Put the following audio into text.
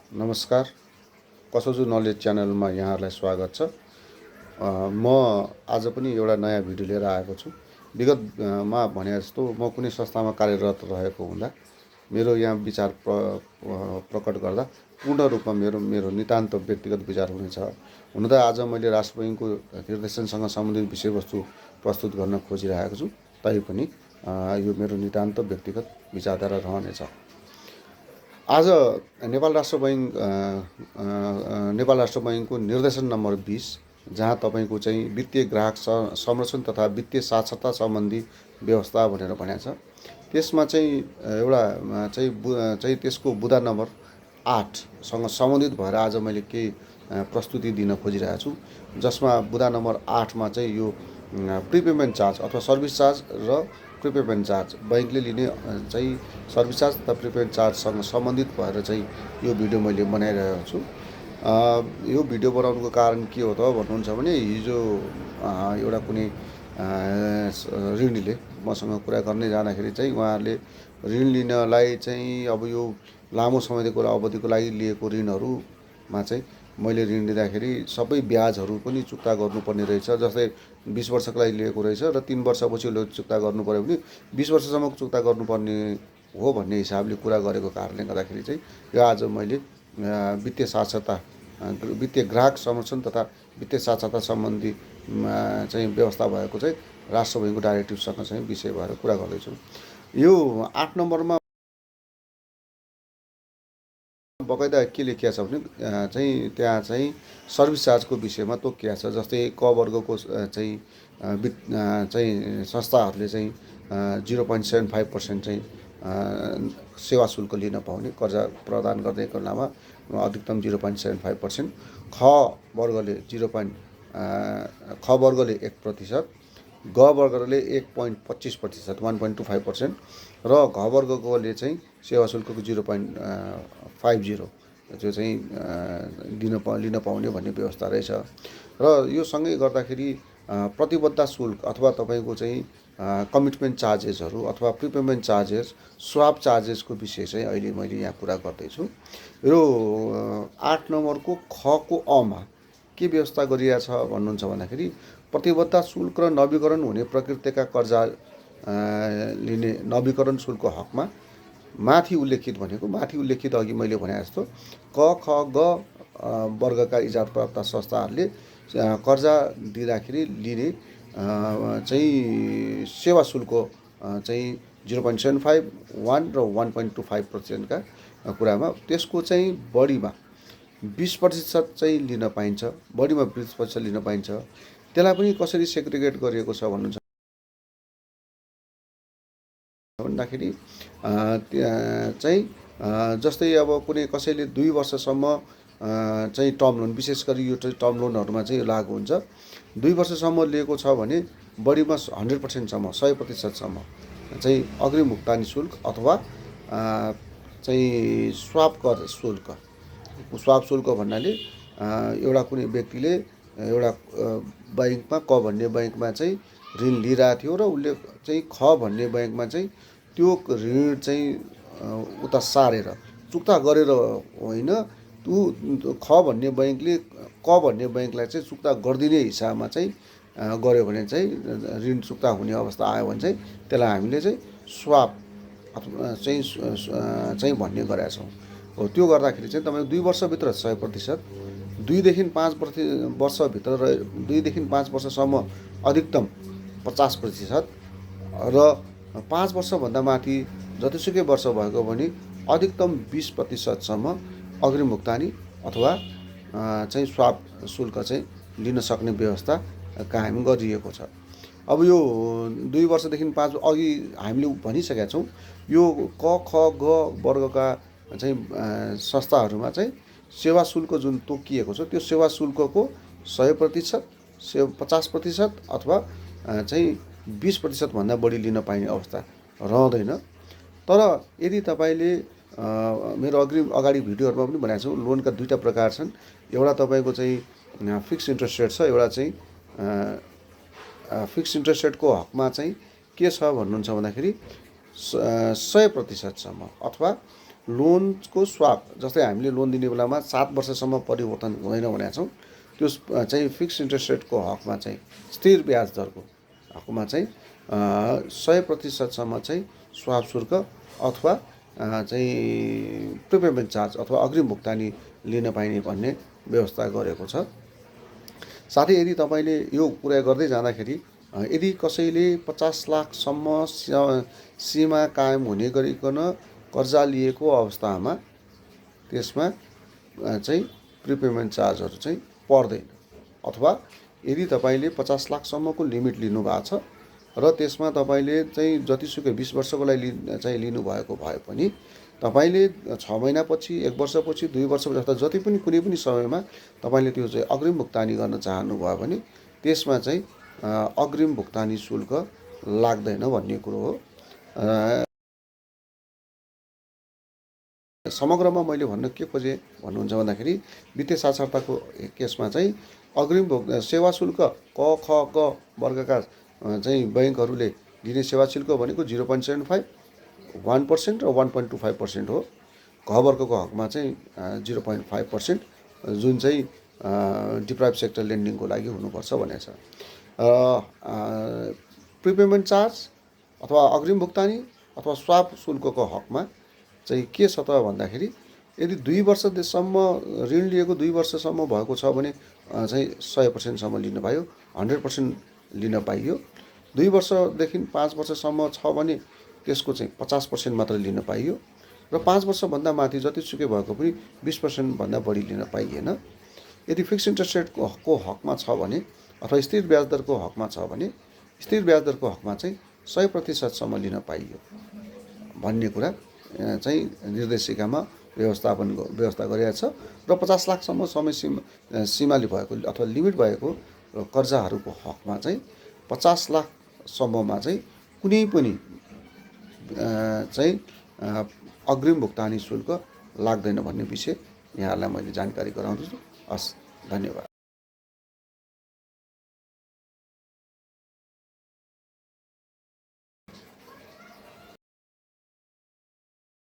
नमस्कार, कसोजु नलेज च्यानलमा यहाँहरूलाई स्वागत छ। म आज पनि एउटा नयाँ भिडियो लिएर आएको छु। विगतमा भने जस्तो म कुनै संस्थामा कार्यरत रहेको हुँदा मेरो यहाँ विचार प्रकट गर्दा पूर्ण रूपमा मेरो नितान्त व्यक्तिगत विचार हुनेछ। हुन त आज मैले राष्ट्र बैङ्कको निर्देशनसँग सम्बन्धित विषयवस्तु प्रस्तुत गर्न खोजिरहेको छु, तैपनि यो मेरो नितान्त व्यक्तिगत विचारधारा रहनेछ। आज नेपाल राष्ट्र बैङ्कको निर्देशन नम्बर 20 जहाँ तपाईँको चाहिँ वित्तीय ग्राहक संरक्षण तथा वित्तीय साक्षरता सम्बन्धी व्यवस्था भनेर भनेको छ, त्यसमा चाहिँ एउटा चाहिँ त्यसको बुँदा नम्बर 8 सँग सम्बन्धित भएर आज मैले केही प्रस्तुति दिन खोजिरहेको छु, जसमा बुँदा नम्बर 8 मा चाहिँ यो प्रिपेमेन्ट चार्ज अथवा सर्भिस चार्ज र प्रिपेमेन्ट चार्ज बैङ्कले लिने चाहिँ सर्भिस चार्ज तथा प्रिपेमेन्ट चार्जसँग सम्बन्धित भएर चाहिँ यो भिडियो मैले बनाइरहेको छु। यो भिडियो बनाउनुको कारण के हो त भन्नुहुन्छ भने हिजो एउटा कुनै ऋणीले मसँग कुरा गर्ने जाँदाखेरि चाहिँ उहाँहरूले ऋण लिनलाई चाहिँ अब यो लामो समयको अवधिको लागि लिएको ऋणहरूमा चाहिँ मैले ऋण लिँदाखेरि सबै ब्याजहरू पनि चुक्ता गर्नुपर्ने रहेछ। जस्तै 20 वर्षको लागि लिएको रहेछ र 3 वर्षपछि चुक्ता गर्नु पर्यो भने 20 वर्षसम्म चुक्ता गर्नुपर्ने हो भन्ने हिसाबले कुरा गरेको कारणले गर्दाखेरि चाहिँ यो आज मैले वित्तीय साक्षरता वित्तीय ग्राहक संरक्षण तथा वित्तीय साक्षरता सम्बन्धी चाहिँ व्यवस्था भएको चाहिँ राष्ट्र बैङ्कको डाइरेक्टिभसँग चाहिँ विषय भएर कुरा गर्दैछु। यो 8 नम्बरमा बकाइदा के लेखिएको छ भने चाहिँ त्यहाँ चाहिँ सर्भिस चार्जको विषयमा तोकिएको छ। जस्तै क वर्गको चाहिँ संस्थाहरूले चाहिँ 0.75% चाहिँ सेवा शुल्क लिन पाउने कर्जा प्रदान गर्दैको बेलामा अधिकतम 0.75%, ख वर्गले 1%, ग वर्गले 1.25% 1.25% र घ वर्गकोले चाहिँ सेवा शुल्कको 0.50 जो चाहिँ लिन पाउने भन्ने व्यवस्था रहेछ। र यो सँगै गर्दाखेरि प्रतिबद्धता शुल्क अथवा तपाईँको चाहिँ कमिटमेन्ट चार्जेसहरू अथवा प्रिपेमेन्ट चार्जेस, स्वाप चार्जेसको विषय चाहिँ अहिले मैले यहाँ कुरा गर्दैछु। यो 8 नम्बरको खको अमा के व्यवस्था गरिएको छ भन्नुहुन्छ भन्दाखेरि प्रतिबद्धता शुल्क र नवीकरण हुने प्रकृतिका कर्जा लिने नवीकरण शुल्क हकमा माथि उल्लेखित अघि मैले भने जस्तो क ख ग वर्गका इजात प्राप्त संस्थाहरूले कर्जा दिँदाखेरि लिने चाहिँ सेवा शुल्क चाहिँ 0.75, 1 र 1.25% का कुरामा त्यसको चाहिँ बढीमा 20% चाहिँ लिन पाइन्छ, बढीमा 20% लिन पाइन्छ। त्यसलाई पनि कसरी सेग्रिगेट गरिएको छ भन्दाखेरि चाहिँ जस्तै अब कुनै कसैले 2 वर्षसम्म चाहिँ टर्म लोन, विशेष गरी यो टर्म लोनहरूमा चाहिँ लागु हुन्छ। 2 वर्षसम्म लिएको छ भने बढीमा 100%सम्म 100%सम्म चाहिँ अग्रिम भुक्तानी शुल्क अथवा चाहिँ स्वाप शुल्क भन्नाले एउटा कुनै व्यक्तिले एउटा बैङ्कमा क भन्ने बैङ्कमा चाहिँ ऋण लिइरहेको थियो र उसले चाहिँ ख भन्ने बैङ्कमा चाहिँ त्यो ऋण चाहिँ उता सारेर चुक्ता गरेर होइन, त्यो ख भन्ने बैङ्कले क भन्ने बैङ्कलाई चाहिँ चुक्ता गरिदिने हिसाबमा चाहिँ गऱ्यो भने चाहिँ ऋण चुक्ता हुने अवस्था आयो भने चाहिँ त्यसलाई हामीले चाहिँ स्वाप चाहिँ भन्ने गरेका छौँ। हो, त्यो गर्दाखेरि चाहिँ तपाईँको 2 वर्षभित्र 100%, 2 देखि 5 वर्षभित्र र 2 देखि 5 वर्षसम्म अधिकतम 50% र 5 वर्षभन्दा माथि जतिसुकै वर्ष भएको भने अधिकतम 20%सम्म अग्रिम भुक्तानी अथवा चाहिँ स्वाप शुल्क चाहिँ लिन सक्ने व्यवस्था कायम गरिएको छ। अब यो 2 वर्षदेखि 5 अघि हामीले भनिसकेका छौँ, यो क ख ग वर्गका चाहिँ संस्थाहरूमा चाहिँ सेवा शुल्क जुन तोकिएको छ त्यो सेवा शुल्कको 100%, 50% अथवा चाहिँ 20% भन्दा बढी लिन पाइने अवस्था रहँदैन। तर यदि तपाईँले मेरो अगाडि भिडियोहरूमा पनि भनेको छु, लोनका 2टा प्रकार छन्। एउटा तपाईँको चाहिँ फिक्स इन्ट्रेस्ट रेट छ, एउटा चाहिँ फिक्स इन्ट्रेस्ट रेटको हकमा चाहिँ के छ भन्नुहुन्छ भन्दाखेरि 100%सम्म अथवा लोनको स्वाप, जस्तै हामीले लोन दिने बेलामा 7 वर्षसम्म परिवर्तन हुँदैन भनेका छौँ, त्यो चाहिँ फिक्स इन्ट्रेस्ट रेटको हकमा चाहिँ स्थिर ब्याज दरको हकमा चाहिँ 100% चाहिँ स्वाप शुल्क अथवा चाहिँ प्रिपेमेन्ट चार्ज अथवा अग्रिम भुक्तानी लिन पाइने भन्ने व्यवस्था गरेको छ। साथै यदि तपाईँले यो कुरा गर्दै जाँदाखेरि यदि कसैले 50 लाखसम्म सीमा कायम हुने गरिकन कर्जा लिएको अवस्थामा त्यसमा चाहिँ प्रिपेमेन्ट चार्जहरू चाहिँ पर्दैन। अथवा यदि तपाईँले 50 लाखसम्मको लिमिट लिनुभएको छ र त्यसमा तपाईँले चाहिँ जतिसुकै 20 वर्षको लागि चाहिँ लिनुभएको भए पनि तपाईँले 6 महिनापछि, 1 वर्षपछि, 2 वर्षपछि अथवा जति पनि कुनै पनि समयमा तपाईँले त्यो चाहिँ अग्रिम भुक्तानी गर्न चाहनुभयो भने त्यसमा चाहिँ अग्रिम भुक्तानी शुल्क लाग्दैन भन्ने कुरो हो। समग्रमा मैले भन्न के खोजेँ भन्नुहुन्छ भन्दाखेरि वित्तीय साक्षरताको केसमा चाहिँ अग्रिम सेवा शुल्क क ख ग वर्गका चाहिँ बैङ्कहरूले दिने सेवा शुल्क भनेको 0.75, 1% र 1.25% हो। घ वर्गको हकमा चाहिँ 0.5%, जुन चाहिँ डिप्राइभ सेक्टर लेन्डिङको लागि हुनुपर्छ भनेको छ। प्रिपेमेन्ट चार्ज अथवा अग्रिम भुक्तानी अथवा स्वाप शुल्कको हकमा चाहिँ के छ त भन्दाखेरि यदि 2 वर्षसम्म ऋण लिएको 2 वर्षसम्म भएको छ भने चाहिँ 100%सम्म लिन पाइयो, 100% लिन पाइयो। 2 वर्षदेखि 5 वर्षसम्म छ भने त्यसको चाहिँ 50% मात्र लिन पाइयो र 5 वर्षभन्दा माथि जतिसुकै भएको पनि 20% भन्दा बढी लिन पाइएन। यदि फिक्स इन्ट्रेस्ट रेटको हकमा छ भने अथवा स्थिर ब्याज दरको हकमा छ भने स्थिर ब्याज दरको हकमा चाहिँ 100%सम्म लिन पाइयो भन्ने कुरा चाहिँ निर्देशिकामा व्यवस्था गरिएको छ। र 50 लाखसम्म समय सीमाले भएको अथवा लिमिट भएको कर्जाहरूको हकमा चाहिँ 50 लाखसम्ममा चाहिँ कुनै पनि चाहिँ अग्रिम भुक्तानी शुल्क लाग्दैन भन्ने विषय यहाँहरूलाई मैले जानकारी गराउँदैछु। हस्, धन्यवाद।